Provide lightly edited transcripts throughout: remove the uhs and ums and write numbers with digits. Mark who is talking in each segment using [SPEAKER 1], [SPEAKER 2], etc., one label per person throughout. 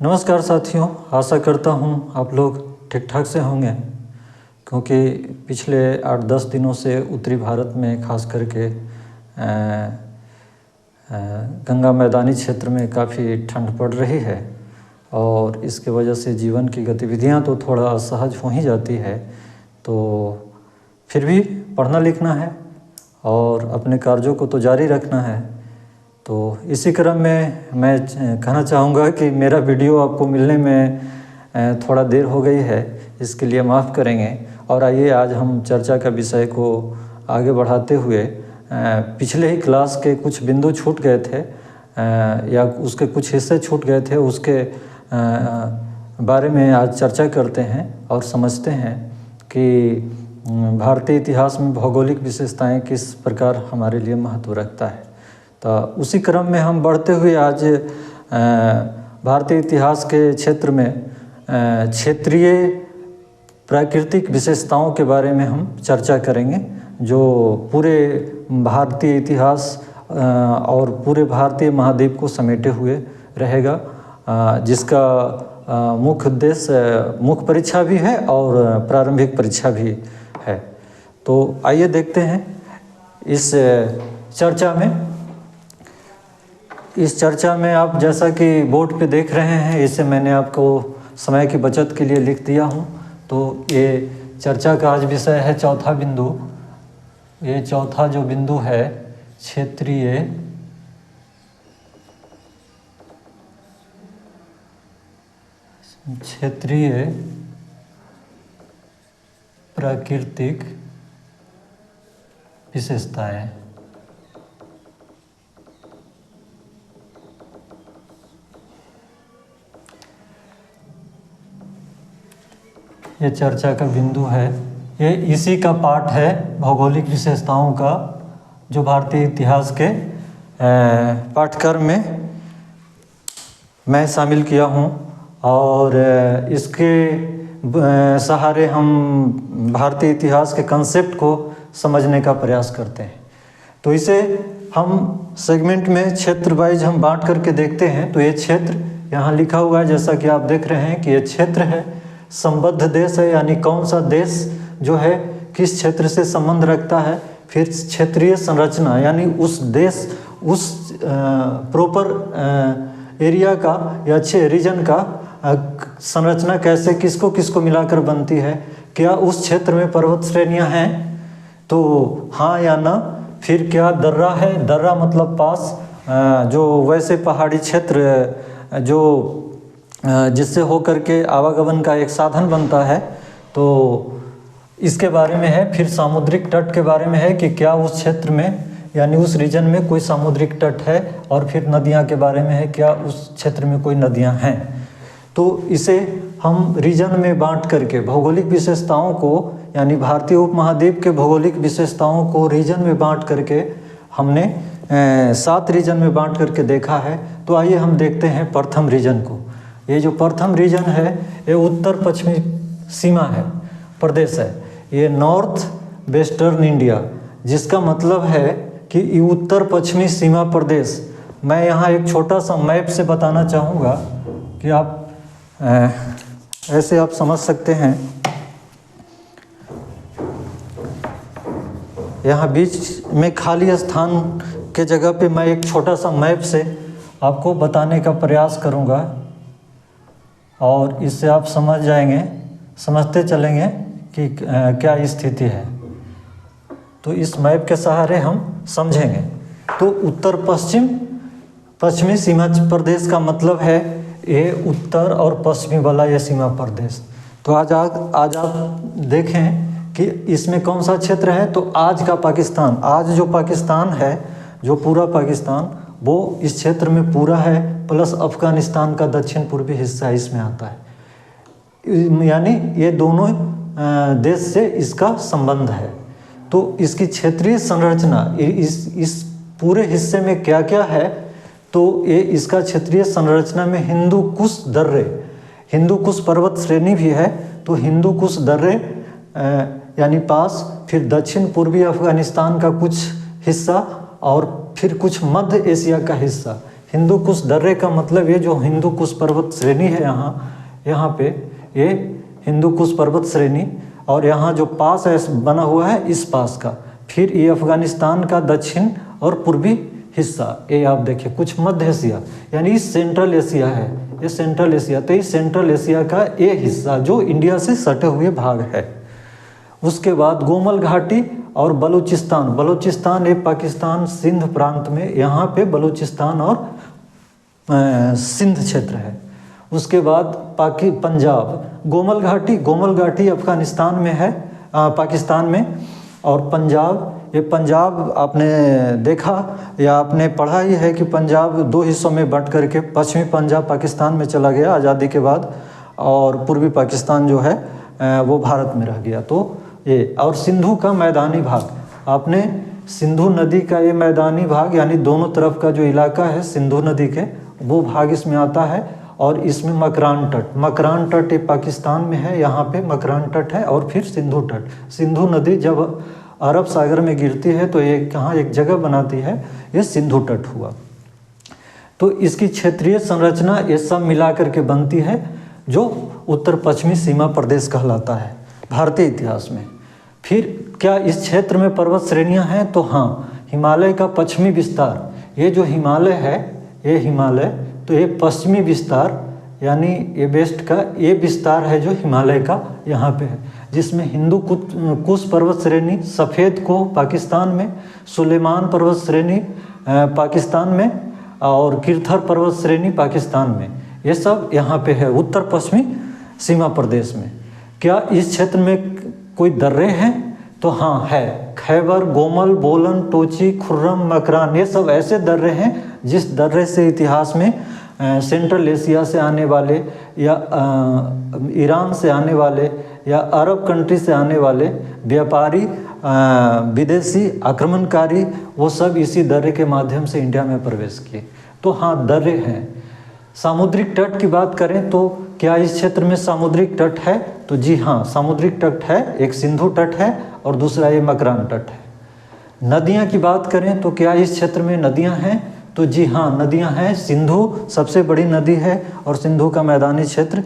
[SPEAKER 1] नमस्कार साथियों, आशा करता हूँ आप लोग ठीक ठाक से होंगे, क्योंकि पिछले 8-10 दिनों से उत्तरी भारत में खास करके गंगा मैदानी क्षेत्र में काफ़ी ठंड पड़ रही है और इसके वजह से जीवन की गतिविधियाँ तो थोड़ा असहज हो ही जाती है। तो फिर भी पढ़ना लिखना है और अपने कार्यों को तो जारी रखना है। तो इसी क्रम में मैं कहना चाहूँगा कि मेरा वीडियो आपको मिलने में थोड़ा देर हो गई है, इसके लिए माफ़ करेंगे। और आइए आज हम चर्चा का विषय को आगे बढ़ाते हुए पिछले ही क्लास के कुछ बिंदु छूट गए थे या उसके कुछ हिस्से छूट गए थे, उसके बारे में आज चर्चा करते हैं और समझते हैं कि भारतीय इतिहास में भौगोलिक विशेषताएं किस प्रकार हमारे लिए महत्व रखता है। तो उसी क्रम में हम बढ़ते हुए आज भारतीय इतिहास के क्षेत्र में क्षेत्रीय प्राकृतिक विशेषताओं के बारे में हम चर्चा करेंगे, जो पूरे भारतीय इतिहास और पूरे भारतीय महाद्वीप को समेटे हुए रहेगा, जिसका मुख्य उद्देश्य मुख्य परीक्षा भी है और प्रारंभिक परीक्षा भी है। तो आइए देखते हैं इस चर्चा में आप जैसा कि बोर्ड पे देख रहे हैं, इसे मैंने आपको समय की बचत के लिए लिख दिया हूँ। तो ये चर्चा का आज विषय है चौथा बिंदु। ये चौथा जो बिंदु है क्षेत्रीय प्राकृतिक विशेषताएं। ये चर्चा का बिंदु है, ये इसी का पाठ है भौगोलिक विशेषताओं का, जो भारतीय इतिहास के पाठ्यक्रम में मैं शामिल किया हूँ। और इसके सहारे हम भारतीय इतिहास के कंसेप्ट को समझने का प्रयास करते हैं। तो इसे हम सेगमेंट में क्षेत्र वाइज हम बांट करके देखते हैं। तो ये क्षेत्र यहाँ लिखा हुआ है, जैसा कि आप देख रहे हैं कि ये क्षेत्र है, संबद्ध देश है, यानी कौन सा देश जो है किस क्षेत्र से संबंध रखता है। फिर क्षेत्रीय संरचना, यानी उस देश उस प्रॉपर एरिया का या अच्छे रीजन का संरचना कैसे किसको किसको मिलाकर बनती है। क्या उस क्षेत्र में पर्वत श्रेणियां हैं, तो हाँ या ना। फिर क्या दर्रा है, दर्रा मतलब पास, जो वैसे पहाड़ी क्षेत्र जो जिससे होकर के आवागमन का एक साधन बनता है, तो इसके बारे में है। फिर सामुद्रिक तट के बारे में है कि क्या उस क्षेत्र में यानी उस रीजन में कोई सामुद्रिक तट है। और फिर नदियां के बारे में है, क्या उस क्षेत्र में कोई नदियां हैं। तो इसे हम रीजन में बांट करके भौगोलिक विशेषताओं को, यानी भारतीय उपमहाद्वीप के भौगोलिक विशेषताओं को रीजन में बांट करके हमने 7 रीजन में बांट करके देखा है। तो आइए हम देखते हैं प्रथम रीजन को। ये जो प्रथम रीजन है ये उत्तर पश्चिमी सीमा है, प्रदेश है। ये नॉर्थ वेस्टर्न इंडिया, जिसका मतलब है कि ये उत्तर पश्चिमी सीमा प्रदेश। मैं यहाँ एक छोटा सा मैप से बताना चाहूँगा कि आप ऐसे आप समझ सकते हैं। यहाँ बीच में खाली स्थान के जगह पे मैं एक छोटा सा मैप से आपको बताने का प्रयास करूँगा और इससे आप समझते चलेंगे कि क्या स्थिति है। तो इस मैप के सहारे हम समझेंगे। तो उत्तर पश्चिमी सीमा प्रदेश का मतलब है ये उत्तर और पश्चिमी वाला ये सीमा प्रदेश। तो आज आप देखें कि इसमें कौन सा क्षेत्र है। तो आज का पाकिस्तान, आज जो पाकिस्तान है, जो पूरा पाकिस्तान, वो इस क्षेत्र में पूरा है, प्लस अफगानिस्तान का दक्षिण पूर्वी हिस्सा इसमें आता है। यानी ये दोनों देश से इसका संबंध है। तो इसकी क्षेत्रीय संरचना इस पूरे हिस्से में क्या क्या है, तो ये इसका क्षेत्रीय संरचना में हिंदू कुश दर्रे, हिंदू कुश पर्वत श्रेणी भी है। तो हिंदू कुश दर्रे यानी पास, फिर दक्षिण पूर्वी अफगानिस्तान का कुछ हिस्सा और फिर कुछ मध्य एशिया का हिस्सा, हिंदू कुश दर्रे का मतलब ये जो हिंदू कुश पर्वत श्रेणी है यहाँ पे ये हिंदू कुश पर्वत श्रेणी, और यहाँ जो पास है बना हुआ है इस पास का, फिर ये अफगानिस्तान का दक्षिण और पूर्वी हिस्सा, ये आप देखिए कुछ मध्य एशिया यानी ये सेंट्रल एशिया है, ये सेंट्रल एशिया, तो ये सेंट्रल एशिया का ये हिस्सा जो इंडिया से सटे हुए भाग है। उसके बाद गोमल घाटी और बलूचिस्तान ये पाकिस्तान सिंध प्रांत में, यहाँ पे बलूचिस्तान और सिंध क्षेत्र है। उसके बाद पंजाब, गोमल घाटी अफगानिस्तान में है, पाकिस्तान में, और पंजाब, ये पंजाब आपने देखा या आपने पढ़ा ही है कि पंजाब दो हिस्सों में बंट करके पश्चिमी पंजाब पाकिस्तान में चला गया आज़ादी के बाद, और पूर्वी पाकिस्तान जो है वो भारत में रह गया। तो ये, और सिंधु का मैदानी भाग, आपने सिंधु नदी का ये मैदानी भाग यानी दोनों तरफ का जो इलाका है सिंधु नदी के, वो भाग इसमें आता है। और इसमें मकरान तट ये पाकिस्तान में है, यहाँ पे मकरान तट है, और फिर सिंधु तट। सिंधु नदी जब अरब सागर में गिरती है तो ये कहाँ एक जगह बनाती है, ये सिंधु तट हुआ। तो इसकी क्षेत्रीय संरचना ये सब मिला करके बनती है जो उत्तर पश्चिमी सीमा प्रदेश कहलाता है भारतीय इतिहास में। फिर क्या इस क्षेत्र में पर्वत श्रेणियाँ हैं? तो हाँ, हिमालय का पश्चिमी विस्तार, ये जो हिमालय है, ये हिमालय, तो ये पश्चिमी विस्तार यानी ये वेस्ट का ये विस्तार है जो हिमालय का यहाँ पे है, जिसमें हिंदू कुश पर्वत श्रेणी सफ़ेद को पाकिस्तान में, सुलेमान पर्वत श्रेणी पाकिस्तान में, और किरथर पर्वत श्रेणी पाकिस्तान में, ये सब यहाँ पे है उत्तर पश्चिमी सीमा प्रदेश में। क्या इस क्षेत्र में कोई दर्रे हैं? तो हाँ है, खैबर, गोमल, बोलन, टोची, खुर्रम, मकरान, ये सब ऐसे दर्रे हैं जिस दर्रे से इतिहास में सेंट्रल एशिया से आने वाले या ईरान से आने वाले या अरब कंट्री से आने वाले व्यापारी, विदेशी आक्रमणकारी, वो सब इसी दर्रे के माध्यम से इंडिया में प्रवेश किए। तो हाँ, दर्रे हैं। सामुद्रिक तट की बात करें तो क्या इस क्षेत्र में सामुद्रिक तट है? तो जी हाँ, सामुद्रिक तट है, एक सिंधु तट है और दूसरा ये मकरान तट है। नदियाँ की बात करें तो क्या इस क्षेत्र में नदियाँ हैं? तो जी हाँ, नदियाँ हैं। सिंधु सबसे बड़ी नदी है और सिंधु का मैदानी क्षेत्र,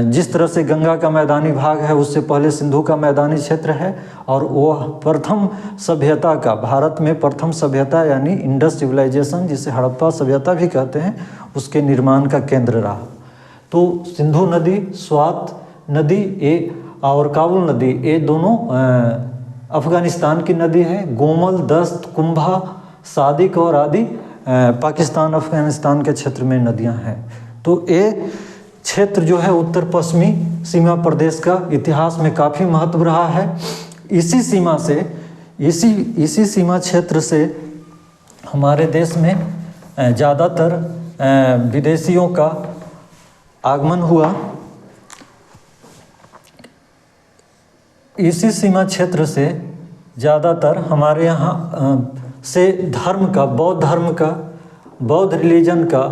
[SPEAKER 1] जिस तरह से गंगा का मैदानी भाग है उससे पहले सिंधु का मैदानी क्षेत्र है, और वह प्रथम सभ्यता का, भारत में प्रथम सभ्यता यानी इंडस सिविलाइजेशन, जिसे हड़प्पा सभ्यता भी कहते हैं, उसके निर्माण का केंद्र रहा। तो सिंधु नदी, स्वात नदी ये और काबुल नदी, ये दोनों अफगानिस्तान की नदी है। गोमल, दस्त, कुंभा, सादिक और आदि पाकिस्तान अफगानिस्तान के क्षेत्र में नदियां हैं। तो ये क्षेत्र जो है उत्तर पश्चिमी सीमा प्रदेश का इतिहास में काफ़ी महत्व रहा है। इसी सीमा से, इसी सीमा क्षेत्र से हमारे देश में ज़्यादातर विदेशियों का आगमन हुआ। इसी सीमा क्षेत्र से ज़्यादातर हमारे यहाँ से धर्म का, बौद्ध धर्म का, बौद्ध रिलीजन का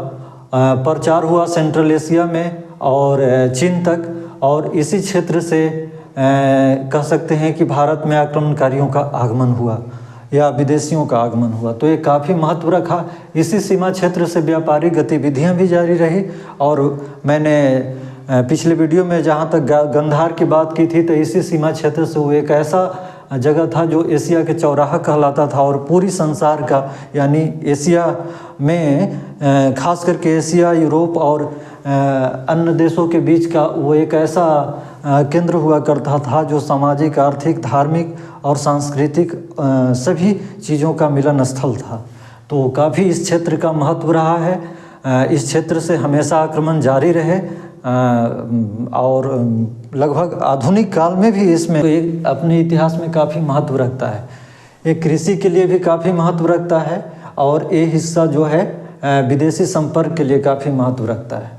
[SPEAKER 1] प्रचार हुआ सेंट्रल एशिया में और चीन तक, और इसी क्षेत्र से कह सकते हैं कि भारत में आक्रमणकारियों का आगमन हुआ या विदेशियों का आगमन हुआ। तो ये काफ़ी महत्व रखा। इसी सीमा क्षेत्र से व्यापारिक गतिविधियां भी जारी रही, और मैंने पिछले वीडियो में जहाँ तक गंधार की बात की थी तो इसी सीमा क्षेत्र से वो एक ऐसा जगह था जो एशिया के चौराहा कहलाता था, और पूरी संसार का यानी एशिया में खास करके एशिया, यूरोप और अन्य देशों के बीच का वो एक ऐसा केंद्र हुआ करता था जो सामाजिक, आर्थिक, धार्मिक और सांस्कृतिक सभी चीज़ों का मिलन स्थल था। तो काफ़ी इस क्षेत्र का महत्व रहा है। इस क्षेत्र से हमेशा आक्रमण जारी रहे, और लगभग आधुनिक काल में भी इसमें एक अपने इतिहास में काफ़ी महत्व रखता है। ये कृषि के लिए भी काफ़ी महत्व रखता है, और ये हिस्सा जो है विदेशी संपर्क के लिए काफ़ी महत्व रखता है।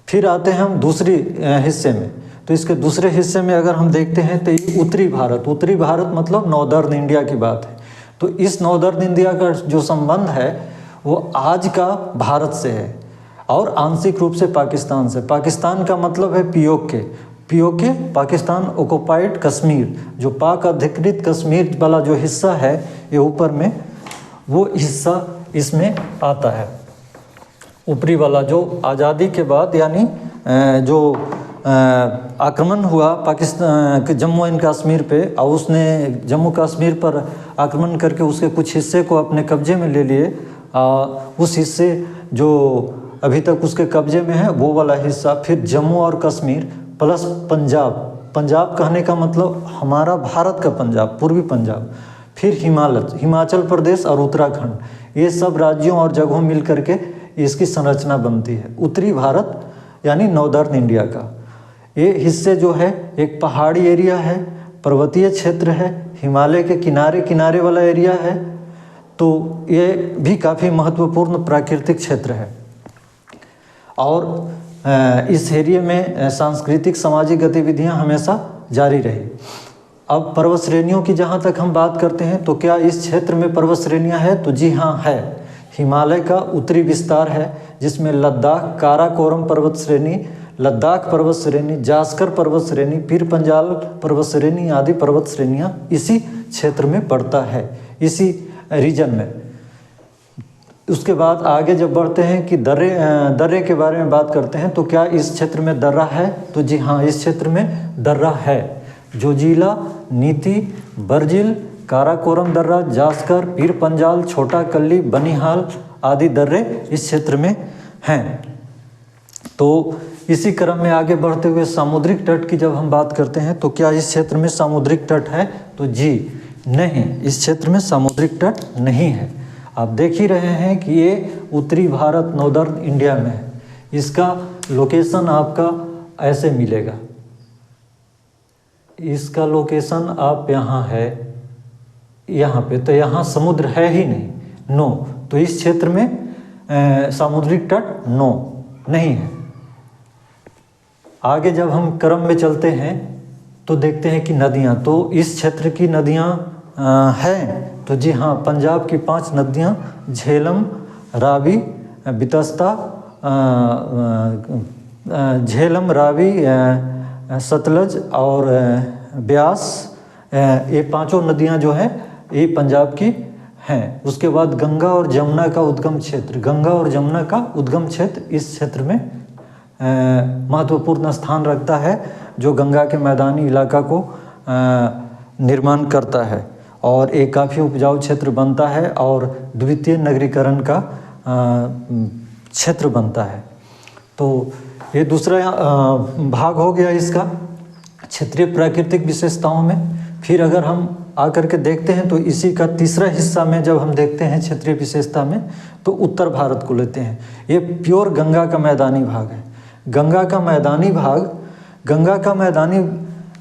[SPEAKER 1] फिर आते हैं हम दूसरी हिस्से में। तो इसके दूसरे हिस्से में अगर हम देखते हैं तो ये उत्तरी भारत मतलब नॉर्दर्न इंडिया की बात है। तो इस नॉर्दर्न इंडिया का जो संबंध है वो आज का भारत से है, और आंशिक रूप से पाकिस्तान से। पाकिस्तान का मतलब है पीओके पाकिस्तान ऑक्युपाइड कश्मीर, जो पाक अधिकृत कश्मीर वाला जो हिस्सा है ये ऊपर में, वो हिस्सा इसमें आता है। ऊपरी वाला जो आज़ादी के बाद यानी जो आक्रमण हुआ पाकिस्तान के जम्मू एंड कश्मीर पे, और उसने जम्मू कश्मीर पर आक्रमण करके उसके कुछ हिस्से को अपने कब्जे में ले लिए। उस हिस्से जो अभी तक उसके कब्जे में है वो वाला हिस्सा, फिर जम्मू और कश्मीर प्लस पंजाब, पंजाब कहने का मतलब हमारा भारत का पंजाब, पूर्वी पंजाब, फिर हिमाचल प्रदेश और उत्तराखंड, ये सब राज्यों और जगहों मिल करके इसकी संरचना बनती है। उत्तरी भारत यानी नॉर्दर्न इंडिया का ये हिस्से जो है एक पहाड़ी एरिया है, पर्वतीय क्षेत्र है, हिमालय के किनारे किनारे वाला एरिया है, तो ये भी काफ़ी महत्वपूर्ण प्राकृतिक क्षेत्र है। और इस एरिया में सांस्कृतिक सामाजिक गतिविधियां हमेशा जारी रही। अब पर्वत श्रेणियों की जहां तक हम बात करते हैं तो क्या इस क्षेत्र में पर्वत श्रेणियां हैं? तो जी हाँ है। हिमालय का उत्तरी विस्तार है जिसमें लद्दाख, काराकोरम पर्वत श्रेणी, लद्दाख पर्वत श्रेणी, जास्कर पर्वत श्रेणी, पीर पंजाल पर्वत श्रेणी आदि पर्वत श्रेणियाँ इसी क्षेत्र में पड़ता है, इसी रीजन में। उसके बाद आगे जब बढ़ते हैं कि दर्रे के बारे में बात करते हैं तो क्या इस क्षेत्र में दर्रा है? तो जी हाँ, इस क्षेत्र में दर्रा है। जोजिला, नीति, बर्जिल, काराकोरम दर्रा, जास्कर, पीर पंजाल, छोटा कल्ली, बनिहाल आदि दर्रे इस क्षेत्र में हैं। तो इसी क्रम में आगे बढ़ते हुए सामुद्रिक तट की जब हम बात करते हैं तो क्या इस क्षेत्र में सामुद्रिक तट है? तो जी नहीं, इस क्षेत्र में सामुद्रिक तट नहीं है। आप देख ही रहे हैं कि ये उत्तरी भारत नॉर्दर्न इंडिया में है। इसका लोकेशन आपका ऐसे मिलेगा, इसका लोकेशन आप यहाँ है, यहाँ पे, तो यहाँ समुद्र है ही नहीं, नो। तो इस क्षेत्र में सामुद्रिक तट नो नहीं है। आगे जब हम क्रम में चलते हैं तो देखते हैं कि नदियाँ, तो इस क्षेत्र की नदियाँ हैं। तो जी हाँ, पंजाब की 5 नदियाँ झेलम, रावी, बितस्ता, झेलम, रावी, सतलज और ब्यास, ये 5 नदियाँ जो हैं ये पंजाब की हैं। उसके बाद गंगा और जमुना का उद्गम क्षेत्र, गंगा और जमुना का उद्गम क्षेत्र इस क्षेत्र में महत्वपूर्ण स्थान रखता है, जो गंगा के मैदानी इलाका को निर्माण करता है और एक काफ़ी उपजाऊ क्षेत्र बनता है और द्वितीय नगरीकरण का क्षेत्र बनता है। तो ये दूसरा भाग हो गया इसका क्षेत्रीय प्राकृतिक विशेषताओं में। फिर अगर हम आकर के देखते हैं तो इसी का तीसरा हिस्सा में जब हम देखते हैं क्षेत्रीय विशेषता में तो उत्तर भारत को लेते हैं। ये प्योर गंगा का मैदानी भाग है। गंगा का मैदानी भाग,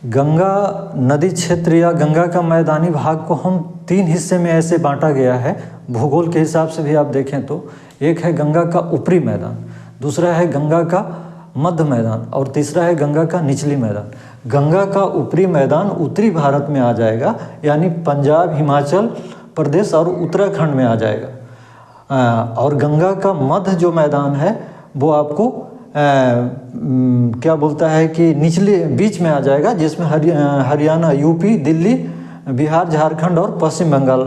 [SPEAKER 1] गंगा नदी क्षेत्र या गंगा का मैदानी भाग को हम 3 हिस्से में ऐसे बांटा गया है भूगोल के हिसाब से भी आप देखें तो। एक है गंगा का ऊपरी मैदान, दूसरा है गंगा का मध्य मैदान और तीसरा है गंगा का निचली मैदान। गंगा का ऊपरी मैदान उत्तरी भारत में आ जाएगा, यानी पंजाब, हिमाचल प्रदेश और उत्तराखंड में आ जाएगा। और गंगा का मध्य जो मैदान है वो आपको क्या बोलता है कि निचले बीच में आ जाएगा, जिसमें हरियाणा, यूपी, दिल्ली, बिहार, झारखंड और पश्चिम बंगाल,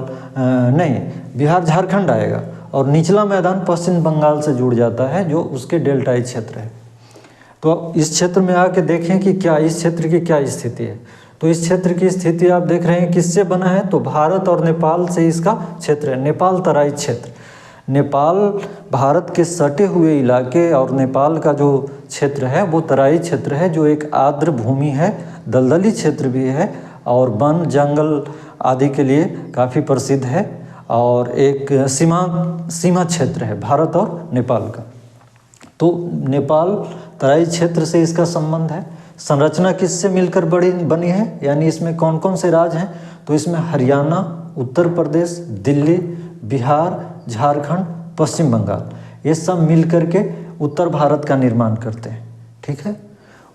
[SPEAKER 1] नहीं, बिहार झारखंड आएगा। और निचला मैदान पश्चिम बंगाल से जुड़ जाता है जो उसके डेल्टाई क्षेत्र है। तो इस क्षेत्र में आके देखें कि क्या इस क्षेत्र की क्या स्थिति है। तो इस क्षेत्र की स्थिति आप देख रहे हैं किससे बना है? तो भारत और नेपाल से इसका क्षेत्र है। नेपाल तराई क्षेत्र, नेपाल भारत के सटे हुए इलाके और नेपाल का जो क्षेत्र है वो तराई क्षेत्र है, जो एक आर्द्र भूमि है, दलदली क्षेत्र भी है और वन जंगल आदि के लिए काफ़ी प्रसिद्ध है और एक सीमा क्षेत्र है भारत और नेपाल का। तो नेपाल तराई क्षेत्र से इसका संबंध है। संरचना किससे मिलकर बनी है, यानी इसमें कौन कौन से राज्य हैं? तो इसमें हरियाणा, उत्तर प्रदेश, दिल्ली, बिहार, झारखंड, पश्चिम बंगाल, ये सब मिलकर के उत्तर भारत का निर्माण करते हैं। ठीक है।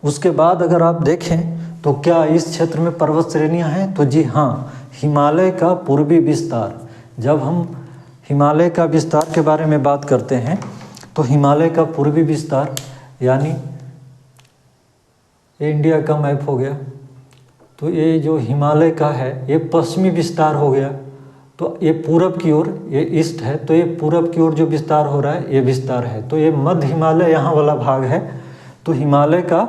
[SPEAKER 1] उसके बाद अगर आप देखें तो क्या इस क्षेत्र में पर्वत श्रेणियां हैं? तो जी हाँ, हिमालय का पूर्वी विस्तार। जब हम हिमालय का विस्तार के बारे में बात करते हैं तो हिमालय का पूर्वी विस्तार, यानी ये इंडिया का मैप हो गया, तो ये जो हिमालय का है ये पश्चिमी विस्तार हो गया। तो ये पूरब की ओर, ये ईस्ट है, तो ये पूरब की ओर जो विस्तार हो रहा है ये विस्तार है। तो ये मध्य हिमालय यहाँ वाला भाग है। तो हिमालय का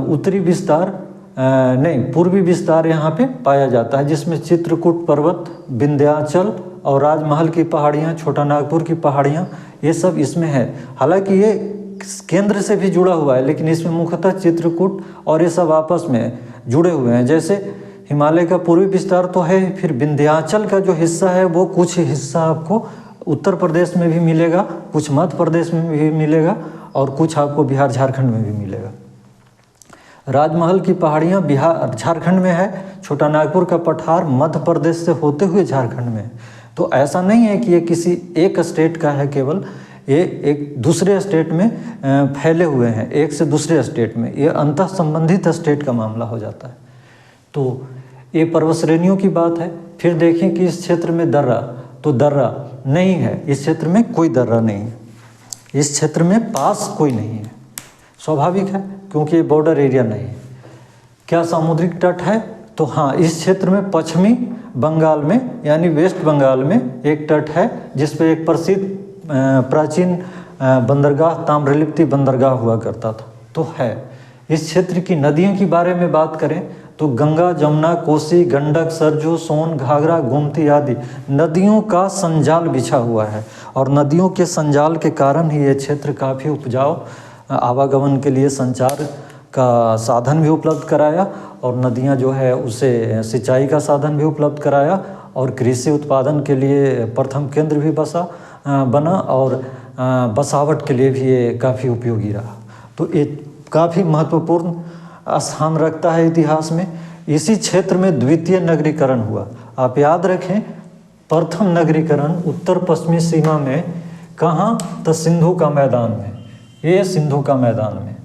[SPEAKER 1] उत्तरी विस्तार नहीं, पूर्वी विस्तार यहाँ पे पाया जाता है, जिसमें चित्रकूट पर्वत, विंध्याचल और राजमहल की पहाड़ियाँ, छोटा नागपुर की पहाड़ियाँ, ये सब इसमें है। हालांकि ये केंद्र से भी जुड़ा हुआ है, लेकिन इसमें मुख्यतः चित्रकूट और ये सब आपस में जुड़े हुए हैं। जैसे हिमालय का पूर्वी विस्तार तो है, फिर विंध्याचल का जो हिस्सा है वो कुछ हिस्सा आपको उत्तर प्रदेश में भी मिलेगा, कुछ मध्य प्रदेश में भी मिलेगा और कुछ आपको बिहार झारखंड में भी मिलेगा। राजमहल की पहाड़ियाँ बिहार झारखंड में है, छोटा नागपुर का पठार मध्य प्रदेश से होते हुए झारखंड में है। तो ऐसा नहीं है कि ये किसी एक स्टेट का है, केवल ये एक दूसरे स्टेट में फैले हुए हैं, एक से दूसरे स्टेट में, ये अंतः संबंधित स्टेट का मामला हो जाता है। तो ये पर्वत श्रेणियों की बात है। फिर देखें कि इस क्षेत्र में दर्रा, तो दर्रा नहीं है, इस क्षेत्र में कोई दर्रा नहीं है, इस क्षेत्र में पास कोई नहीं है, स्वाभाविक है क्योंकि ये बॉर्डर एरिया नहीं है। क्या सामुद्रिक तट है? तो हाँ, इस क्षेत्र में पश्चिमी बंगाल में यानी वेस्ट बंगाल में एक तट है, जिस पे एक प्रसिद्ध प्राचीन बंदरगाह ताम्रलिप्ति बंदरगाह हुआ करता था, तो है। इस क्षेत्र की नदियों के बारे में बात करें तो गंगा, जमुना, कोसी, गंडक, सरजू, सोन, घाघरा, गोमती आदि नदियों का संजाल बिछा हुआ है। और नदियों के संजाल के कारण ही ये क्षेत्र काफ़ी उपजाऊ, आवागमन के लिए संचार का साधन भी उपलब्ध कराया, और नदियां जो है उसे सिंचाई का साधन भी उपलब्ध कराया, और कृषि उत्पादन के लिए प्रथम केंद्र भी बना, और बसावट के लिए भी ये काफ़ी उपयोगी रहा। तो ये काफ़ी महत्वपूर्ण स्थान रखता है इतिहास में। इसी क्षेत्र में द्वितीय नगरीकरण हुआ। आप याद रखें, प्रथम नगरीकरण उत्तर पश्चिमी सीमा में कहाँ? तो सिंधु का मैदान में, ये सिंधु का मैदान में,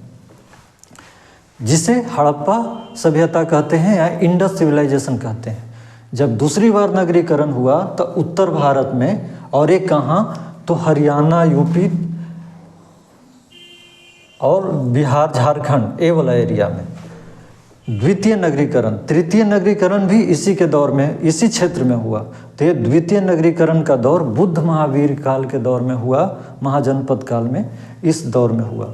[SPEAKER 1] जिसे हड़प्पा सभ्यता कहते हैं या इंडस सिविलाइजेशन कहते हैं। जब दूसरी बार नगरीकरण हुआ तो उत्तर भारत में, और एक कहाँ? तो हरियाणा, यूपी और बिहार झारखंड, ये वाला एरिया में द्वितीय नगरीकरण। तृतीय नगरीकरण भी इसी के दौर में, इसी क्षेत्र में हुआ। तो ये द्वितीय नगरीकरण का दौर बुद्ध महावीर काल के दौर में हुआ, महाजनपद काल में, इस दौर में हुआ।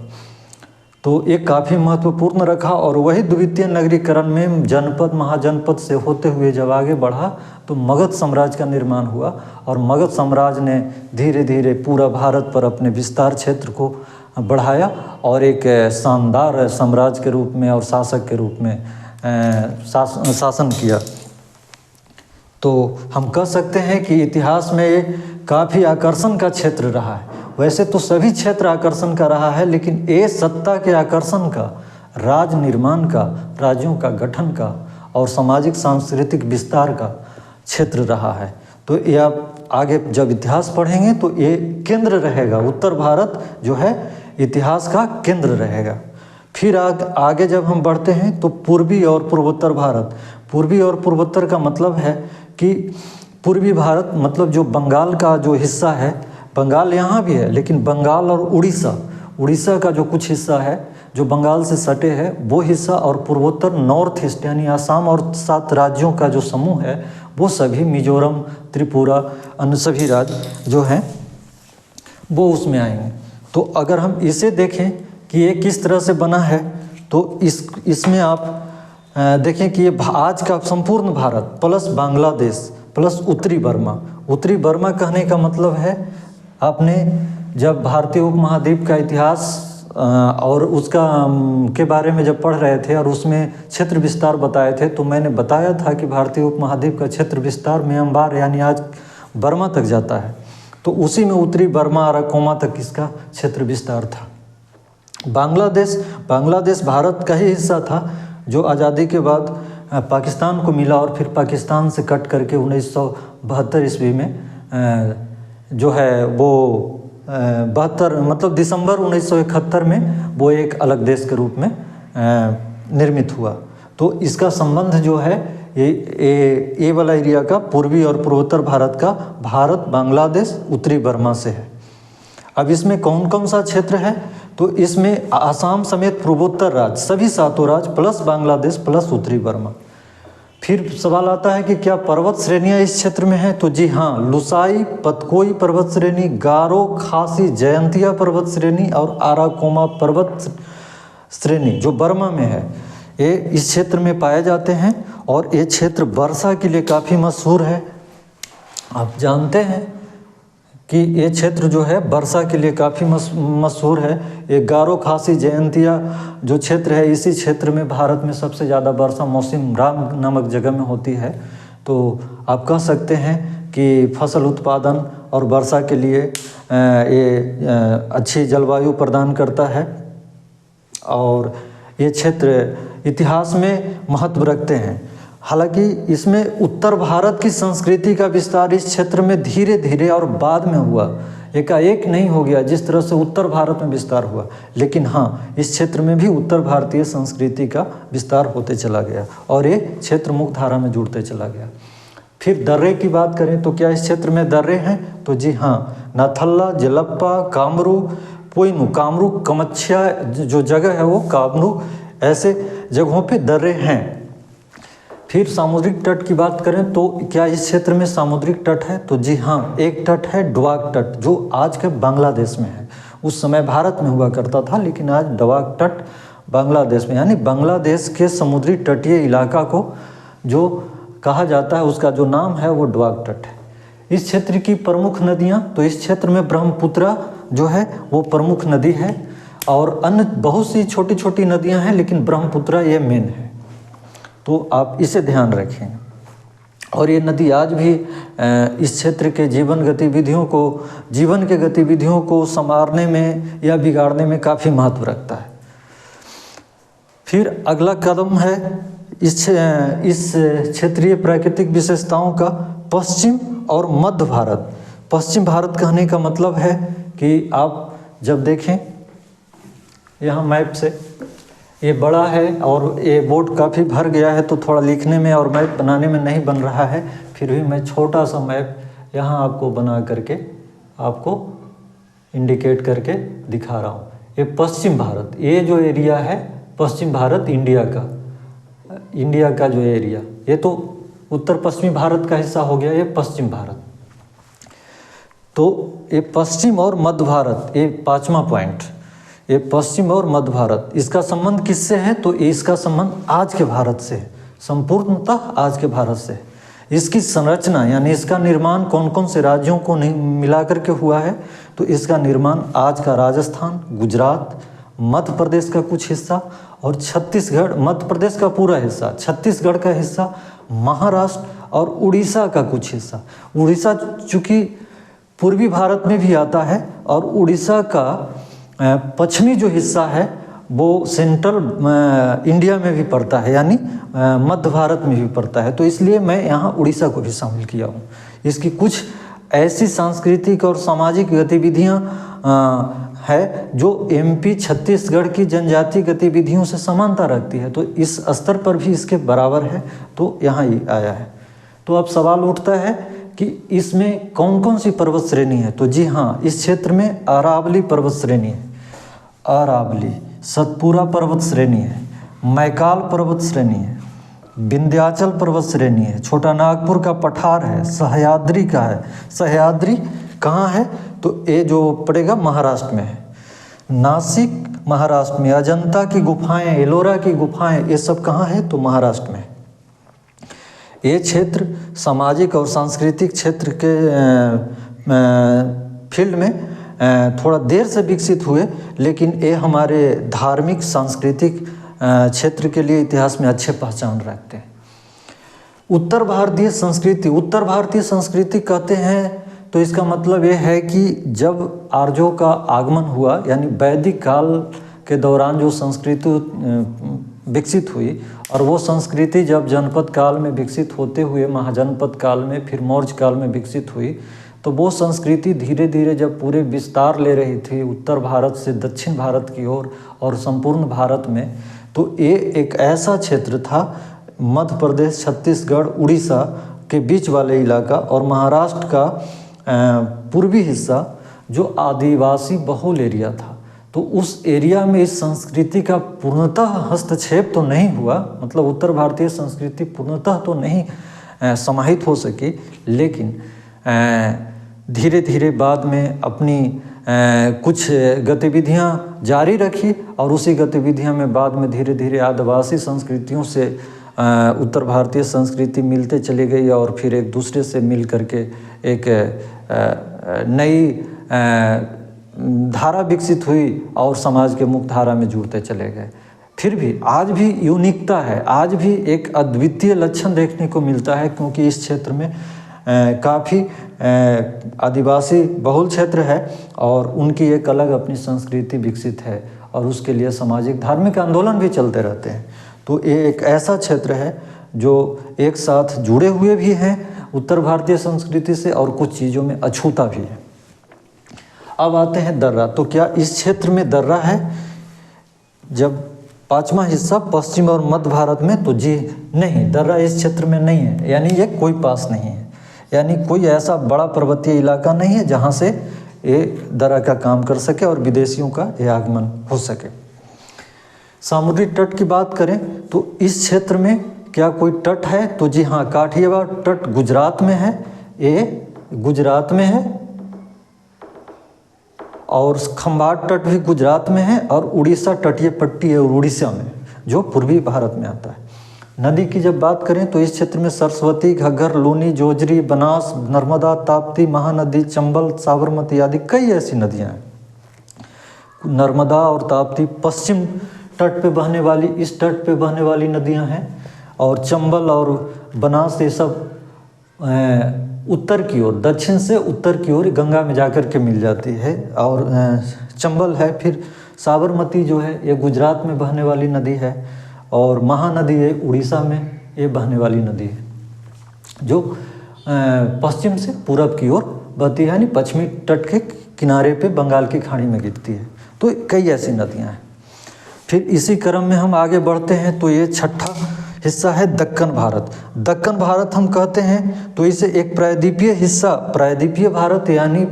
[SPEAKER 1] तो ये काफ़ी महत्वपूर्ण रखा। और वही द्वितीय नगरीकरण में जनपद महाजनपद से होते हुए जब आगे बढ़ा तो मगध साम्राज्य का निर्माण हुआ, और मगध साम्राज्य ने धीरे धीरे पूरा भारत पर अपने विस्तार क्षेत्र को बढ़ाया और एक शानदार साम्राज्य के रूप में और शासक के रूप में शासन किया। तो हम कह सकते हैं कि इतिहास में ये काफ़ी आकर्षण का क्षेत्र रहा है। वैसे तो सभी क्षेत्र आकर्षण का रहा है, लेकिन ये सत्ता के आकर्षण का, राज निर्माण का, राज्यों का गठन का और सामाजिक सांस्कृतिक विस्तार का क्षेत्र रहा है। तो ये आप आगे जब इतिहास पढ़ेंगे तो ये केंद्र रहेगा, उत्तर भारत जो है इतिहास का केंद्र रहेगा। फिर आगे जब हम बढ़ते हैं तो पूर्वी और पूर्वोत्तर भारत। पूर्वी और पूर्वोत्तर का मतलब है कि पूर्वी भारत मतलब जो बंगाल का जो हिस्सा है, बंगाल यहाँ भी है, लेकिन बंगाल और उड़ीसा का जो कुछ हिस्सा है जो बंगाल से सटे है वो हिस्सा, और पूर्वोत्तर नॉर्थ ईस्ट यानी आसाम और 7 राज्यों का जो समूह है वो सभी, मिजोरम, त्रिपुरा, अन्य सभी राज्य जो हैं वो उसमें आएंगे। तो अगर हम इसे देखें कि ये किस तरह से बना है, तो इसमें आप देखें कि ये आज का संपूर्ण भारत प्लस बांग्लादेश प्लस उत्तरी बर्मा। उत्तरी बर्मा कहने का मतलब है, आपने जब भारतीय उपमहाद्वीप का इतिहास और उसका के बारे में जब पढ़ रहे थे और उसमें क्षेत्र विस्तार बताए थे, तो मैंने बताया था कि भारतीय उपमहाद्वीप का क्षेत्र विस्तार म्यांमार यानी आज बर्मा तक जाता है। तो उसी में उत्तरी बर्मा अराकोमा तक इसका क्षेत्र विस्तार था। बांग्लादेश भारत का ही हिस्सा था जो आज़ादी के बाद पाकिस्तान को मिला, और फिर पाकिस्तान से कट करके 1972 ईस्वी में जो है वो 72 मतलब दिसंबर 1971 में वो एक अलग देश के रूप में निर्मित हुआ। तो इसका संबंध जो है ये वाला एरिया का पूर्वी और पूर्वोत्तर भारत का भारत, बांग्लादेश, उत्तरी बर्मा से है। अब इसमें कौन कौन सा क्षेत्र है, तो इसमें आसाम समेत पूर्वोत्तर राज्य सभी 7 राज्य प्लस बांग्लादेश प्लस उत्तरी बर्मा। फिर सवाल आता है कि क्या पर्वत श्रेणियाँ इस क्षेत्र में हैं? तो जी हाँ, लुसाई पतकोई पर्वत श्रेणी, गारो खासी जयंतिया पर्वत श्रेणी और आराकोमा पर्वत श्रेणी जो बर्मा में है, ये इस क्षेत्र में पाए जाते हैं। और ये क्षेत्र वर्षा के लिए काफ़ी मशहूर है। आप जानते हैं कि ये क्षेत्र जो है वर्षा के लिए काफ़ी मशहूर है। ये गारो खासी जयंतिया जो क्षेत्र है, इसी क्षेत्र में भारत में सबसे ज़्यादा वर्षा मौसिम राम नामक जगह में होती है। तो आप कह सकते हैं कि फसल उत्पादन और वर्षा के लिए ये अच्छी जलवायु प्रदान करता है। और ये क्षेत्र इतिहास में महत्व रखते हैं। हालांकि इसमें उत्तर भारत की संस्कृति का विस्तार इस क्षेत्र में धीरे धीरे और बाद में हुआ, एकाएक नहीं हो गया जिस तरह से उत्तर भारत में विस्तार हुआ। लेकिन हाँ, इस क्षेत्र में भी उत्तर भारतीय संस्कृति का विस्तार होते चला गया और ये क्षेत्र मुख्य धारा में जुड़ते चला गया। फिर दर्रे की बात करें तो क्या इस क्षेत्र में दर्रे हैं? तो जी हाँ, नाथल्ला, जलप्पा, कामरू, पोइनु, कामरू, कमच्छा जो जगह है वो कामरू, ऐसे जगहों पे दर्रे हैं। फिर सामुद्रिक तट की बात करें तो क्या इस क्षेत्र में सामुद्रिक तट है? तो जी हाँ, एक तट है डवाक तट जो आज के बांग्लादेश में है। उस समय भारत में हुआ करता था, लेकिन आज डवाक तट बांग्लादेश में, यानी बांग्लादेश के समुद्री तटीय इलाका को जो कहा जाता है उसका जो नाम है वो डवाक तट है। इस क्षेत्र की प्रमुख नदियाँ, तो इस क्षेत्र में ब्रह्मपुत्रा जो है वो प्रमुख नदी है और अन्य बहुत सी छोटी छोटी नदियाँ हैं, लेकिन ब्रह्मपुत्रा ये मेन है। तो आप इसे ध्यान रखें। और ये नदी आज भी इस क्षेत्र के जीवन के गतिविधियों को संवारने में या बिगाड़ने में काफ़ी महत्व रखता है। फिर अगला कदम है इस क्षेत्रीय प्राकृतिक विशेषताओं का पश्चिम और मध्य भारत। पश्चिम भारत कहने का मतलब है कि आप जब देखें यहाँ मैप से, ये बड़ा है और ये बोर्ड काफ़ी भर गया है तो थोड़ा लिखने में और मैप बनाने में नहीं बन रहा है। फिर भी मैं छोटा सा मैप यहाँ आपको बना करके आपको इंडिकेट करके दिखा रहा हूँ। ये पश्चिम भारत, ये जो एरिया है पश्चिम भारत इंडिया का जो एरिया, ये तो उत्तर पश्चिमी भारत का हिस्सा हो गया, ये पश्चिम भारत। तो ये पश्चिम और मध्य भारत, ये 5वां पॉइंट, ये पश्चिम और मध्य भारत, इसका संबंध किससे है? तो इसका संबंध आज के भारत से, संपूर्णतः आज के भारत से। इसकी संरचना यानी इसका निर्माण कौन कौन से राज्यों को मिला करके हुआ है? तो इसका निर्माण आज का राजस्थान, गुजरात, मध्य प्रदेश का कुछ हिस्सा और छत्तीसगढ़, मध्य प्रदेश का पूरा हिस्सा, छत्तीसगढ़ का हिस्सा, महाराष्ट्र और उड़ीसा का कुछ हिस्सा। उड़ीसा चूँकि पूर्वी भारत में भी आता है और उड़ीसा का पश्चिमी जो हिस्सा है वो सेंट्रल इंडिया में भी पड़ता है, यानी मध्य भारत में भी पड़ता है। तो इसलिए मैं यहाँ उड़ीसा को भी शामिल किया हूँ। इसकी कुछ ऐसी सांस्कृतिक और सामाजिक गतिविधियाँ है जो एमपी छत्तीसगढ़ की जनजातीय गतिविधियों से समानता रखती है, तो इस स्तर पर भी इसके बराबर है, तो यहाँ ही आया है। तो अब सवाल उठता है कि इसमें कौन कौन सी पर्वत श्रेणी है? तो जी हाँ, इस क्षेत्र में अरावली पर्वत श्रेणी है, अरावली, सतपुरा पर्वत श्रेणी है, मैकाल पर्वत श्रेणी है, विंध्याचल पर्वत श्रेणी है, छोटा नागपुर का पठार है, सह्याद्री का है। सह्याद्री कहाँ है? तो ये जो पड़ेगा महाराष्ट्र में है। नासिक महाराष्ट्र में, अजंता की गुफाएं, एलोरा की गुफाएं, ये सब कहाँ है? तो महाराष्ट्र में। ये क्षेत्र सामाजिक और सांस्कृतिक क्षेत्र के फील्ड में थोड़ा देर से विकसित हुए, लेकिन ये हमारे धार्मिक सांस्कृतिक क्षेत्र के लिए इतिहास में अच्छे पहचान रखते हैं। उत्तर भारतीय संस्कृति कहते हैं तो इसका मतलब ये है कि जब आर्यों का आगमन हुआ, यानी वैदिक काल के दौरान जो संस्कृति विकसित हुई, और वो संस्कृति जब जनपद काल में विकसित होते हुए महाजनपद काल में, फिर मौर्य काल में विकसित हुई, तो वो संस्कृति धीरे धीरे जब पूरे विस्तार ले रही थी उत्तर भारत से दक्षिण भारत की ओर और संपूर्ण भारत में, तो ये एक ऐसा क्षेत्र था, मध्य प्रदेश, छत्तीसगढ़, उड़ीसा के बीच वाले इलाका और महाराष्ट्र का पूर्वी हिस्सा जो आदिवासी बहुल एरिया था। तो तो उस एरिया में इस संस्कृति का पूर्णतः हस्तक्षेप तो नहीं हुआ, मतलब उत्तर भारतीय संस्कृति पूर्णतः तो नहीं समाहित हो सकी, लेकिन धीरे धीरे बाद में अपनी कुछ गतिविधियां जारी रखी और उसी गतिविधियां में बाद में धीरे धीरे आदिवासी संस्कृतियों से उत्तर भारतीय संस्कृति मिलते चली गई और फिर एक दूसरे से मिल करके एक नई धारा विकसित हुई और समाज के मुख्य धारा में जुड़ते चले गए। फिर भी आज भी यूनिकता है, आज भी एक अद्वितीय लक्षण देखने को मिलता है, क्योंकि इस क्षेत्र में काफ़ी आदिवासी बहुल क्षेत्र है और उनकी एक अलग अपनी संस्कृति विकसित है और उसके लिए सामाजिक धार्मिक आंदोलन भी चलते रहते हैं। तो ये एक ऐसा क्षेत्र है जो एक साथ जुड़े हुए भी हैं उत्तर भारतीय संस्कृति से और कुछ चीज़ों में अछूता भी है। अब आते हैं दर्रा। तो क्या इस क्षेत्र में दर्रा है? जब पांचवा हिस्सा पश्चिम और मध्य भारत में, तो जी नहीं, दर्रा इस क्षेत्र में नहीं है, यानी ये कोई पास नहीं है, यानी कोई ऐसा बड़ा पर्वतीय इलाका नहीं है जहाँ से ये दर्रा का काम कर सके और विदेशियों का ये आगमन हो सके। सामुद्रिक तट की बात करें तो इस क्षेत्र में क्या कोई तट है? तो जी हाँ, काठियावाड़ तट गुजरात में है, ये गुजरात में है, और खंबाट तट भी गुजरात में है, और उड़ीसा तटीय पट्टी है उड़ीसा में, जो पूर्वी भारत में आता है। नदी की जब बात करें तो इस क्षेत्र में सरस्वती, घग्गर, लूनी, जोजरी, बनास, नर्मदा, ताप्ती, महानदी, चंबल, साबरमती आदि कई ऐसी नदियां हैं। नर्मदा और ताप्ती पश्चिम तट पे बहने वाली, इस तट पे बहने वाली नदियां हैं, और चंबल और बनास ये सब उत्तर की ओर, दक्षिण से उत्तर की ओर गंगा में जाकर के मिल जाती है। और चंबल है, फिर साबरमती जो है ये गुजरात में बहने वाली नदी है, और महानदी है उड़ीसा में ये बहने वाली नदी है, जो पश्चिम से पूरब की ओर बहती है, यानी पश्चिमी तट के किनारे पे बंगाल की खाड़ी में गिरती है। तो कई ऐसी नदियां हैं। फिर इसी क्रम में हम आगे बढ़ते हैं तो ये छठा हिस्सा है दक्कन भारत। दक्कन भारत हम कहते हैं तो इसे एक प्रायद्वीपीय हिस्सा, प्रायद्वीपीय भारत यानी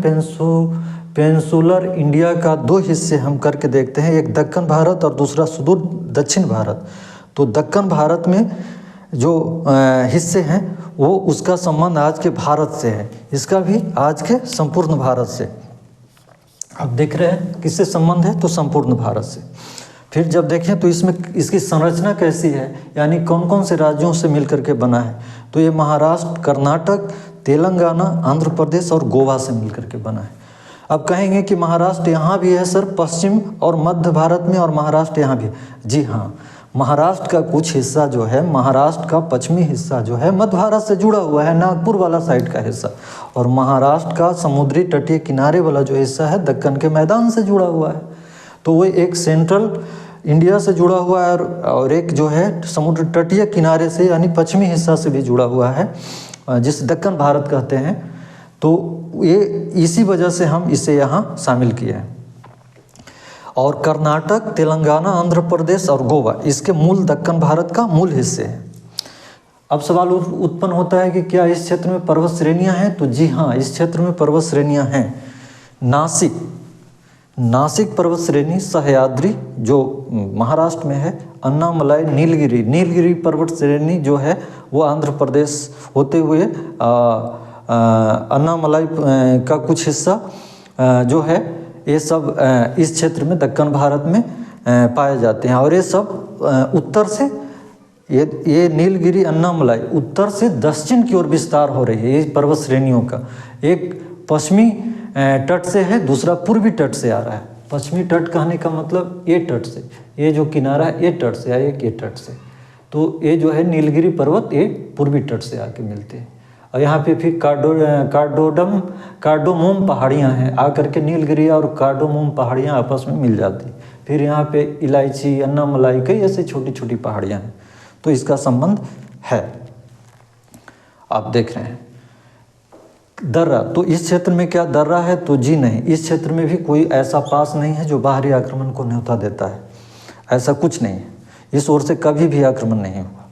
[SPEAKER 1] पेंसुलर इंडिया का दो हिस्से हम करके देखते हैं, एक दक्कन भारत और दूसरा सुदूर दक्षिण भारत। तो दक्कन भारत में जो हिस्से हैं वो उसका संबंध आज के भारत से है, इसका भी आज के संपूर्ण भारत से। आप देख रहे हैं किससे संबंध है? तो संपूर्ण भारत से। फिर जब देखें तो इसमें इसकी संरचना कैसी है, यानी कौन कौन से राज्यों से मिलकर के बना है? तो ये महाराष्ट्र, कर्नाटक, तेलंगाना, आंध्र प्रदेश और गोवा से मिलकर के बना है। अब कहेंगे कि महाराष्ट्र यहाँ भी है सर, पश्चिम और मध्य भारत में, और महाराष्ट्र यहाँ भी। जी हाँ, महाराष्ट्र का कुछ हिस्सा जो है, महाराष्ट्र का पश्चिमी हिस्सा जो है मध्य भारत से जुड़ा हुआ है, नागपुर वाला साइड का हिस्सा, और महाराष्ट्र का समुद्री तटीय किनारे वाला जो हिस्सा है दक्कन के मैदान से जुड़ा हुआ है। तो वो एक सेंट्रल इंडिया से जुड़ा हुआ है और एक जो है समुद्र तटीय किनारे से यानी पश्चिमी हिस्सा से भी जुड़ा हुआ है, जिसे दक्कन भारत कहते हैं। तो ये इसी वजह से हम इसे यहाँ शामिल किए हैं। और कर्नाटक, तेलंगाना, आंध्र प्रदेश और गोवा इसके मूल दक्कन भारत का मूल हिस्से हैं। अब सवाल उत्पन्न होता है कि क्या इस क्षेत्र में पर्वत श्रेणियाँ हैं? तो जी हाँ, इस क्षेत्र में पर्वत श्रेणियाँ हैं। नासिक पर्वत श्रेणी, सह्याद्री जो महाराष्ट्र में है, अन्नामलाई, नीलगिरी पर्वत श्रेणी जो है वो आंध्र प्रदेश होते हुए अन्नामलाई का कुछ हिस्सा जो है, ये सब इस क्षेत्र में दक्कन भारत में पाए जाते हैं। और ये सब उत्तर से ये नीलगिरी, अन्नामलाई उत्तर से दक्षिण की ओर विस्तार हो रही है। ये पर्वत श्रेणियों का एक पश्चिमी तट से है, दूसरा पूर्वी तट से आ रहा है। पश्चिमी तट कहने का मतलब ये तट से, ये जो किनारा है ये तट से, या ये तट से। तो ये जो है नीलगिरी पर्वत ये पूर्वी तट से आके मिलते हैं। और यहाँ पे फिर कार्डोमोम पहाड़ियाँ हैं, आकर के नीलगिरी और कार्डोमोम पहाड़ियाँ आपस में मिल जाती। फिर यहाँ पे इलायची, अन्नामलाई, कई ऐसे छोटी छोटी पहाड़ियाँ हैं। तो इसका संबंध है, आप देख रहे हैं। दर्रा, तो इस क्षेत्र में क्या दर्रा है? तो जी नहीं, इस क्षेत्र में भी कोई ऐसा पास नहीं है जो बाहरी आक्रमण को न्योता देता है, ऐसा कुछ नहीं है। इस ओर से कभी भी आक्रमण नहीं हुआ।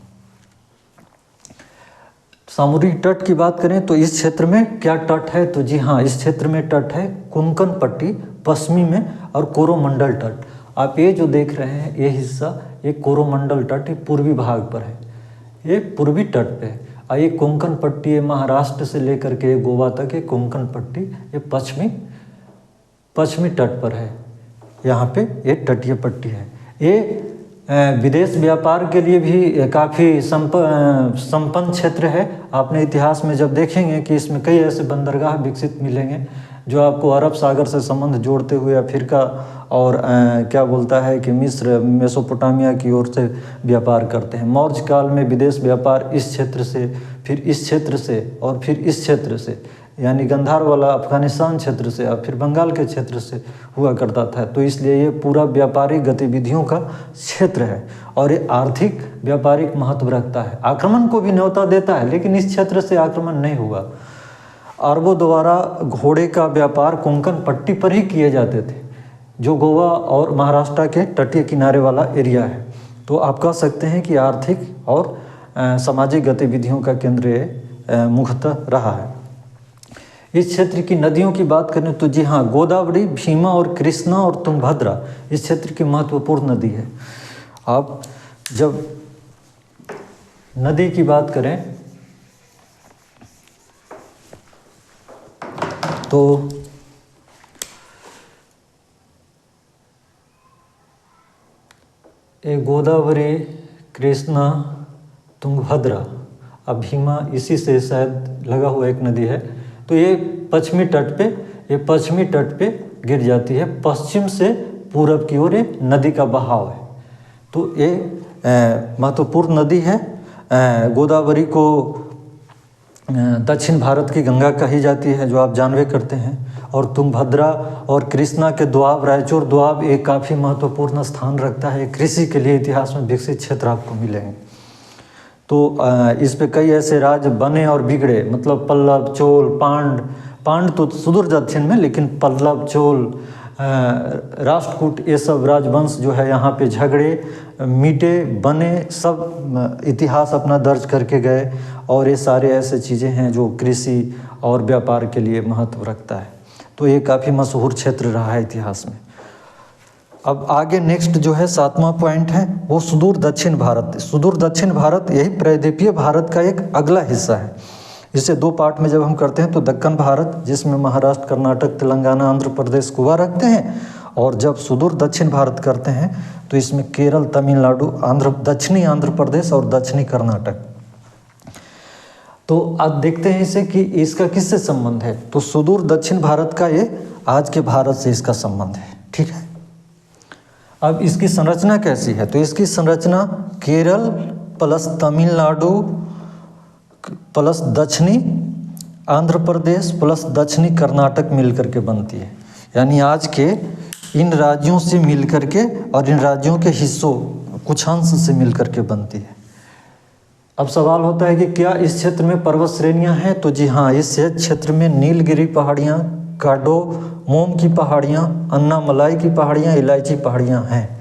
[SPEAKER 1] सामुद्रिक तट की बात करें तो इस क्षेत्र में क्या तट है, तो जी हाँ, इस क्षेत्र में तट है कोंकण पट्टी पश्चिमी में और कोरोमंडल तट। आप ये जो देख रहे हैं ये हिस्सा, ये कोरोमंडल तट ये पूर्वी भाग पर है, ये पूर्वी तट पे है। और ये कोंकण पट्टी ये महाराष्ट्र से लेकर के गोवा तक ये कोंकण पट्टी ये पश्चिमी तट पर है। यहाँ पे ये तटीय पट्टी है। ये विदेश व्यापार के लिए भी काफ़ी संपन्न क्षेत्र है। आपने इतिहास में जब देखेंगे कि इसमें कई ऐसे बंदरगाह विकसित मिलेंगे जो आपको अरब सागर से संबंध जोड़ते हुए अफ्रीका और क्या बोलता है कि मिस्र मेसोपोटामिया की ओर से व्यापार करते हैं। मौर्य काल में विदेश व्यापार इस क्षेत्र से, फिर इस क्षेत्र से और फिर इस क्षेत्र से, यानी गंधार वाला अफगानिस्तान क्षेत्र से और फिर बंगाल के क्षेत्र से हुआ करता था। तो इसलिए ये पूरा व्यापारिक गतिविधियों का क्षेत्र है और ये आर्थिक व्यापारिक महत्व रखता है। आक्रमण को भी न्योता देता है, लेकिन इस क्षेत्र से आक्रमण नहीं हुआ। अरबों द्वारा घोड़े का व्यापार कोंकण पट्टी पर ही किए जाते थे, जो गोवा और महाराष्ट्र के तटीय किनारे वाला एरिया है। तो आप कह सकते हैं कि आर्थिक और सामाजिक गतिविधियों का केंद्र मुख्यतः रहा है। इस क्षेत्र की नदियों की बात करें तो जी हाँ, गोदावरी, भीमा और कृष्णा और तुंगभद्रा इस क्षेत्र की महत्वपूर्ण नदी है। आप जब नदी की बात करें तो ये गोदावरी, कृष्णा, तुंगभद्रा, अब भीमा इसी से शायद लगा हुआ एक नदी है। तो ये पश्चिमी तट पे गिर जाती है। पश्चिम से पूरब की ओर ये नदी का बहाव है। तो ये महत्वपूर्ण नदी है। गोदावरी को दक्षिण भारत की गंगा कही जाती है, जो आप जानवे करते हैं। और तुंगभद्रा और कृष्णा के दोआब, रायचूर दोआब एक काफ़ी महत्वपूर्ण स्थान रखता है। कृषि के लिए इतिहास में विकसित क्षेत्र आपको मिलेंगे। तो इस पे कई ऐसे राज्य बने और बिगड़े, मतलब पल्लव, चोल, पांड तो सुदूर दक्षिण में, लेकिन पल्लव, चोल, राष्ट्रकूट ये सब राजवंश जो है यहाँ पे झगड़े, मिटे, बने, सब इतिहास अपना दर्ज करके गए। और ये सारे ऐसे चीज़ें हैं जो कृषि और व्यापार के लिए महत्व रखता है। तो ये काफ़ी मशहूर क्षेत्र रहा है इतिहास में। अब आगे नेक्स्ट जो है 7वां पॉइंट है वो सुदूर दक्षिण भारत। सुदूर दक्षिण भारत यही प्रायद्वीपीय भारत का एक अगला हिस्सा है। इसे दो पार्ट में जब हम करते हैं तो दक्कन भारत, जिसमें महाराष्ट्र, कर्नाटक, तेलंगाना, आंध्र प्रदेश, गोवा रखते हैं। और जब सुदूर दक्षिण भारत करते हैं तो इसमें केरल, तमिलनाडु, दक्षिणी आंध्र प्रदेश और दक्षिणी कर्नाटक। तो अब देखते हैं इसे कि इसका किससे संबंध है। तो सुदूर दक्षिण भारत का ये आज के भारत से इसका संबंध है। ठीक है। अब इसकी संरचना कैसी है, तो इसकी संरचना केरल प्लस तमिलनाडु प्लस दक्षिणी आंध्र प्रदेश प्लस दक्षिणी कर्नाटक मिलकर के बनती है। यानी आज के इन राज्यों से मिलकर के और इन राज्यों के हिस्सों कुछ अंश से मिलकर के बनती है। अब सवाल होता है कि क्या इस क्षेत्र में पर्वत श्रेणियां हैं, तो जी हाँ, इस क्षेत्र में नीलगिरी पहाड़ियाँ, कार्डोमोम की पहाड़ियाँ, अन्नामलाई की पहाड़ियाँ, इलायची पहाड़ियाँ हैं।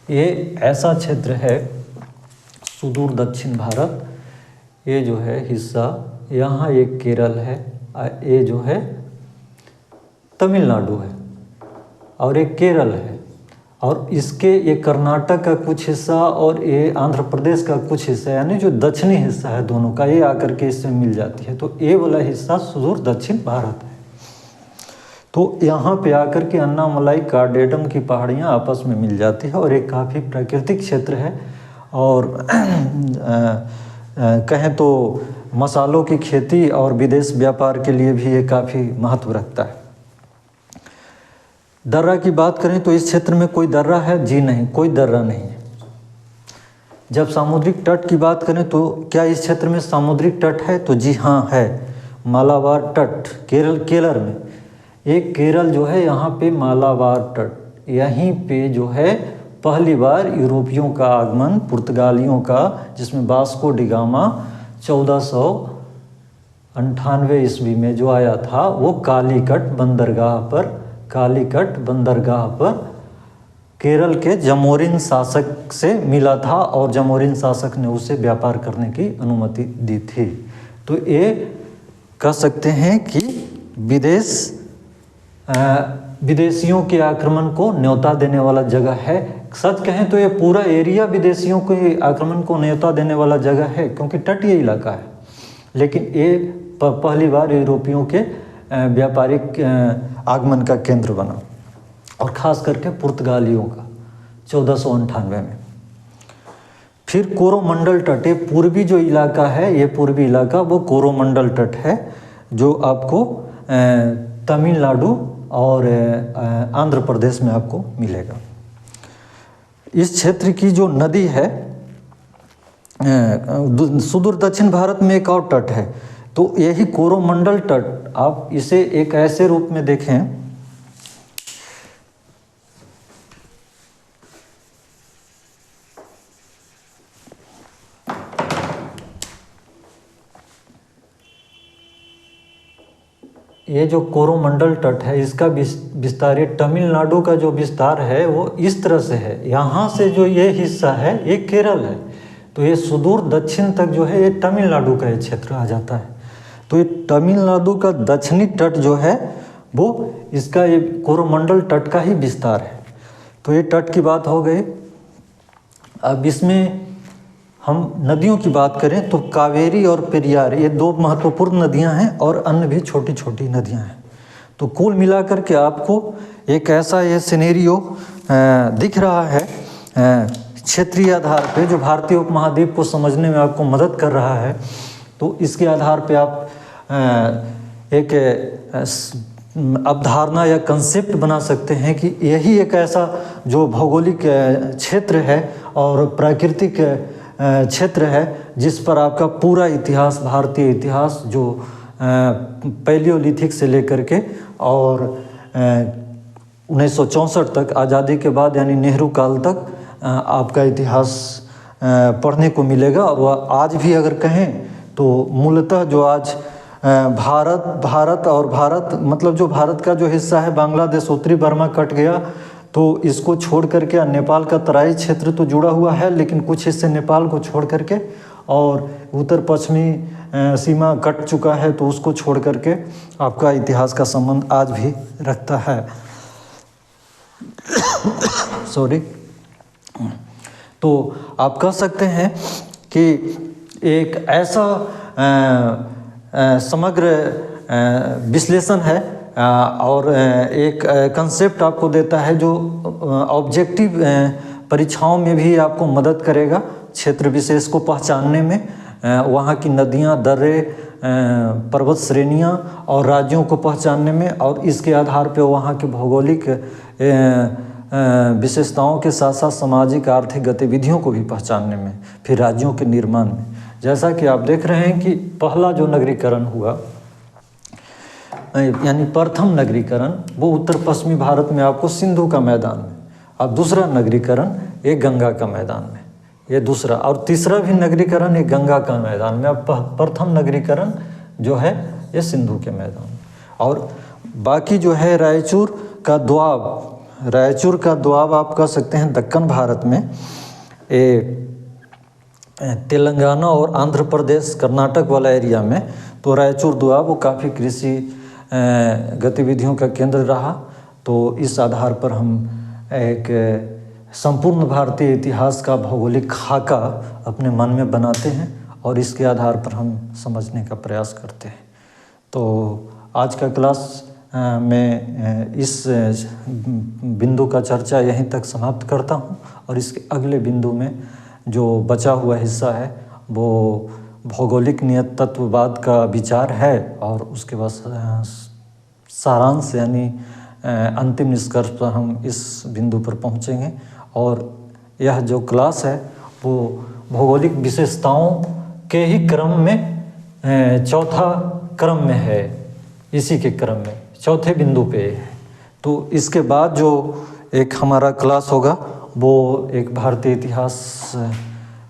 [SPEAKER 1] ये ऐसा क्षेत्र है सुदूर दक्षिण भारत। ये जो है हिस्सा, यहाँ एक केरल है, ये जो है तमिलनाडु है और एक केरल है, और इसके ये कर्नाटक का कुछ हिस्सा और ये आंध्र प्रदेश का कुछ हिस्सा, यानी जो दक्षिणी हिस्सा है दोनों का, ये आकर के इससे मिल जाती है। तो ये वाला हिस्सा सुदूर दक्षिण भारत है। तो यहाँ पे आकर के अन्नामलाई, कार्डेटम की पहाड़ियाँ आपस में मिल जाती है और एक काफ़ी प्राकृतिक क्षेत्र है। और कहें तो मसालों की खेती और विदेश व्यापार के लिए भी ये काफ़ी महत्व रखता है। दर्रा की बात करें तो इस क्षेत्र में कोई दर्रा है? जी नहीं, कोई दर्रा नहीं है। जब सामुद्रिक तट की बात करें तो क्या इस क्षेत्र में सामुद्रिक तट है? तो जी हाँ है। मालाबार तट केरल में, एक केरल जो है यहाँ पे मालाबार तट, यहीं पे जो है पहली बार यूरोपियों का आगमन, पुर्तगालियों का, जिसमें वास्को डी गामा 1498 ईस्वी में जो आया था, वो कालीकट बंदरगाह पर केरल के जमोरिन शासक से मिला था और जमोरिन शासक ने उसे व्यापार करने की अनुमति दी थी। तो ये कह सकते हैं कि विदेशियों के आक्रमण को न्योता देने वाला जगह है। सच कहें तो ये पूरा एरिया विदेशियों के आक्रमण को न्योता देने वाला जगह है, क्योंकि तटीय इलाका है। लेकिन ये पहली बार यूरोपियों के व्यापारिक आगमन का केंद्र बना, और ख़ास करके पुर्तगालियों का 1498 में। फिर कोरोमंडल तट, ये पूर्वी जो इलाका है, ये पूर्वी इलाका वो कोरोमंडल तट है, जो आपको तमिलनाडु और आंध्र प्रदेश में आपको मिलेगा। इस क्षेत्र की जो नदी है, सुदूर दक्षिण भारत में एक और तट है, तो यही कोरोमंडल तट, आप इसे एक ऐसे रूप में देखें, ये जो कोरोमंडल तट है, इसका विस्तार, ये तमिलनाडु का जो विस्तार है वो इस तरह से है। यहाँ से जो ये हिस्सा है ये केरल है, तो ये सुदूर दक्षिण तक जो है ये तमिलनाडु का ये क्षेत्र आ जाता है। तो ये तमिलनाडु का दक्षिणी तट जो है वो इसका ये कोरोमंडल तट का ही विस्तार है। तो ये तट की बात हो गई। अब इसमें हम नदियों की बात करें तो कावेरी और पेरियार, ये दो महत्वपूर्ण नदियां हैं, और अन्य भी छोटी छोटी नदियां हैं। तो कुल मिलाकर के आपको एक ऐसा ये सिनेरियो दिख रहा है क्षेत्रीय आधार पे, जो भारतीय उपमहाद्वीप को समझने में आपको मदद कर रहा है। तो इसके आधार पे आप एक अवधारणा या कंसेप्ट बना सकते हैं कि यही एक ऐसा जो भौगोलिक क्षेत्र है और प्राकृतिक क्षेत्र है जिस पर आपका पूरा इतिहास, भारतीय इतिहास, जो पैलियोलिथिक से लेकर के और 1964 तक, आज़ादी के बाद यानी नेहरू काल तक आपका इतिहास पढ़ने को मिलेगा। और वह आज भी अगर कहें तो मूलतः जो आज भारत मतलब जो भारत का जो हिस्सा है, बांग्लादेश, उत्तरी बर्मा कट गया, तो इसको छोड़ करके नेपाल का तराई क्षेत्र तो जुड़ा हुआ है, लेकिन कुछ हिस्से नेपाल को छोड़ करके, और उत्तर पश्चिमी सीमा कट चुका है, तो उसको छोड़ करके आपका इतिहास का संबंध आज भी रखता है। सॉरी। तो आप कह सकते हैं कि एक ऐसा समग्र विश्लेषण है और एक कंसेप्ट आपको देता है जो ऑब्जेक्टिव परीक्षाओं में भी आपको मदद करेगा क्षेत्र विशेष को पहचानने में, वहाँ की नदियाँ, दर्रे, पर्वत श्रेणियाँ और राज्यों को पहचानने में, और इसके आधार पर वहाँ के भौगोलिक विशेषताओं के साथ साथ सामाजिक आर्थिक गतिविधियों को भी पहचानने में, फिर राज्यों के निर्माण में। जैसा कि आप देख रहे हैं कि पहला जो नगरीकरण हुआ, यानी प्रथम नगरीकरण, वो उत्तर पश्चिमी भारत में आपको सिंधु का मैदान में, और दूसरा नगरीकरण ये गंगा का मैदान में, ये दूसरा, और तीसरा भी नगरीकरण ये गंगा का मैदान में। अब प्रथम नगरीकरण जो है ये सिंधु के मैदान में, और बाकी जो है रायचूर का द्वाब आप कह सकते हैं दक्कन भारत में, ये तेलंगाना और आंध्र प्रदेश, कर्नाटक वाला एरिया में, तो रायचूर द्वाब वो काफ़ी कृषि गतिविधियों का केंद्र रहा। तो इस आधार पर हम एक संपूर्ण भारतीय इतिहास का भौगोलिक खाका अपने मन में बनाते हैं और इसके आधार पर हम समझने का प्रयास करते हैं। तो आज का क्लास मैं इस बिंदु का चर्चा यहीं तक समाप्त करता हूं, और इसके अगले बिंदु में जो बचा हुआ हिस्सा है वो भौगोलिक नियत तत्ववाद का विचार है, और उसके बाद सारांश यानी अंतिम निष्कर्ष पर हम इस बिंदु पर पहुंचेंगे। और यह जो क्लास है वो भौगोलिक विशेषताओं के ही क्रम में चौथा क्रम में है, इसी के क्रम में चौथे बिंदु पे है। तो इसके बाद जो एक हमारा क्लास होगा वो एक भारतीय इतिहास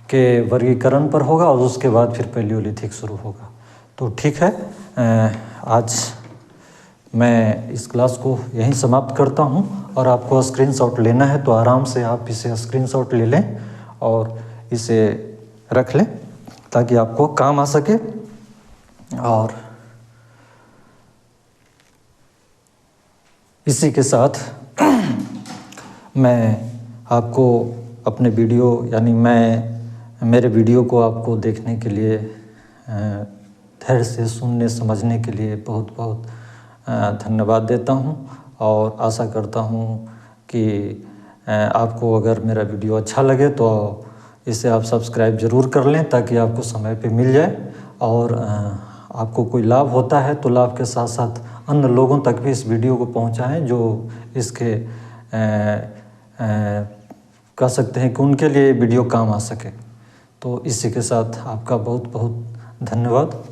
[SPEAKER 1] के वर्गीकरण पर होगा, और उसके बाद फिर पैलियोलिथिक शुरू होगा। तो ठीक है, आज मैं इस क्लास को यहीं समाप्त करता हूं, और आपको स्क्रीनशॉट लेना है तो आराम से आप इसे स्क्रीनशॉट ले लें और इसे रख लें ताकि आपको काम आ सके। और इसी के साथ मैं आपको अपने वीडियो यानी मेरे वीडियो को आपको देखने के लिए धैर्य से सुनने समझने के लिए बहुत बहुत धन्यवाद देता हूं और आशा करता हूं कि आपको अगर मेरा वीडियो अच्छा लगे तो इसे आप सब्सक्राइब ज़रूर कर लें ताकि आपको समय पे मिल जाए और आपको कोई लाभ होता है तो लाभ के साथ साथ अन्य लोगों तक भी इस वीडियो को पहुंचाएं जो इसके कह सकते हैं कि उनके लिए वीडियो काम आ सके। तो इसी के साथ आपका बहुत बहुत धन्यवाद।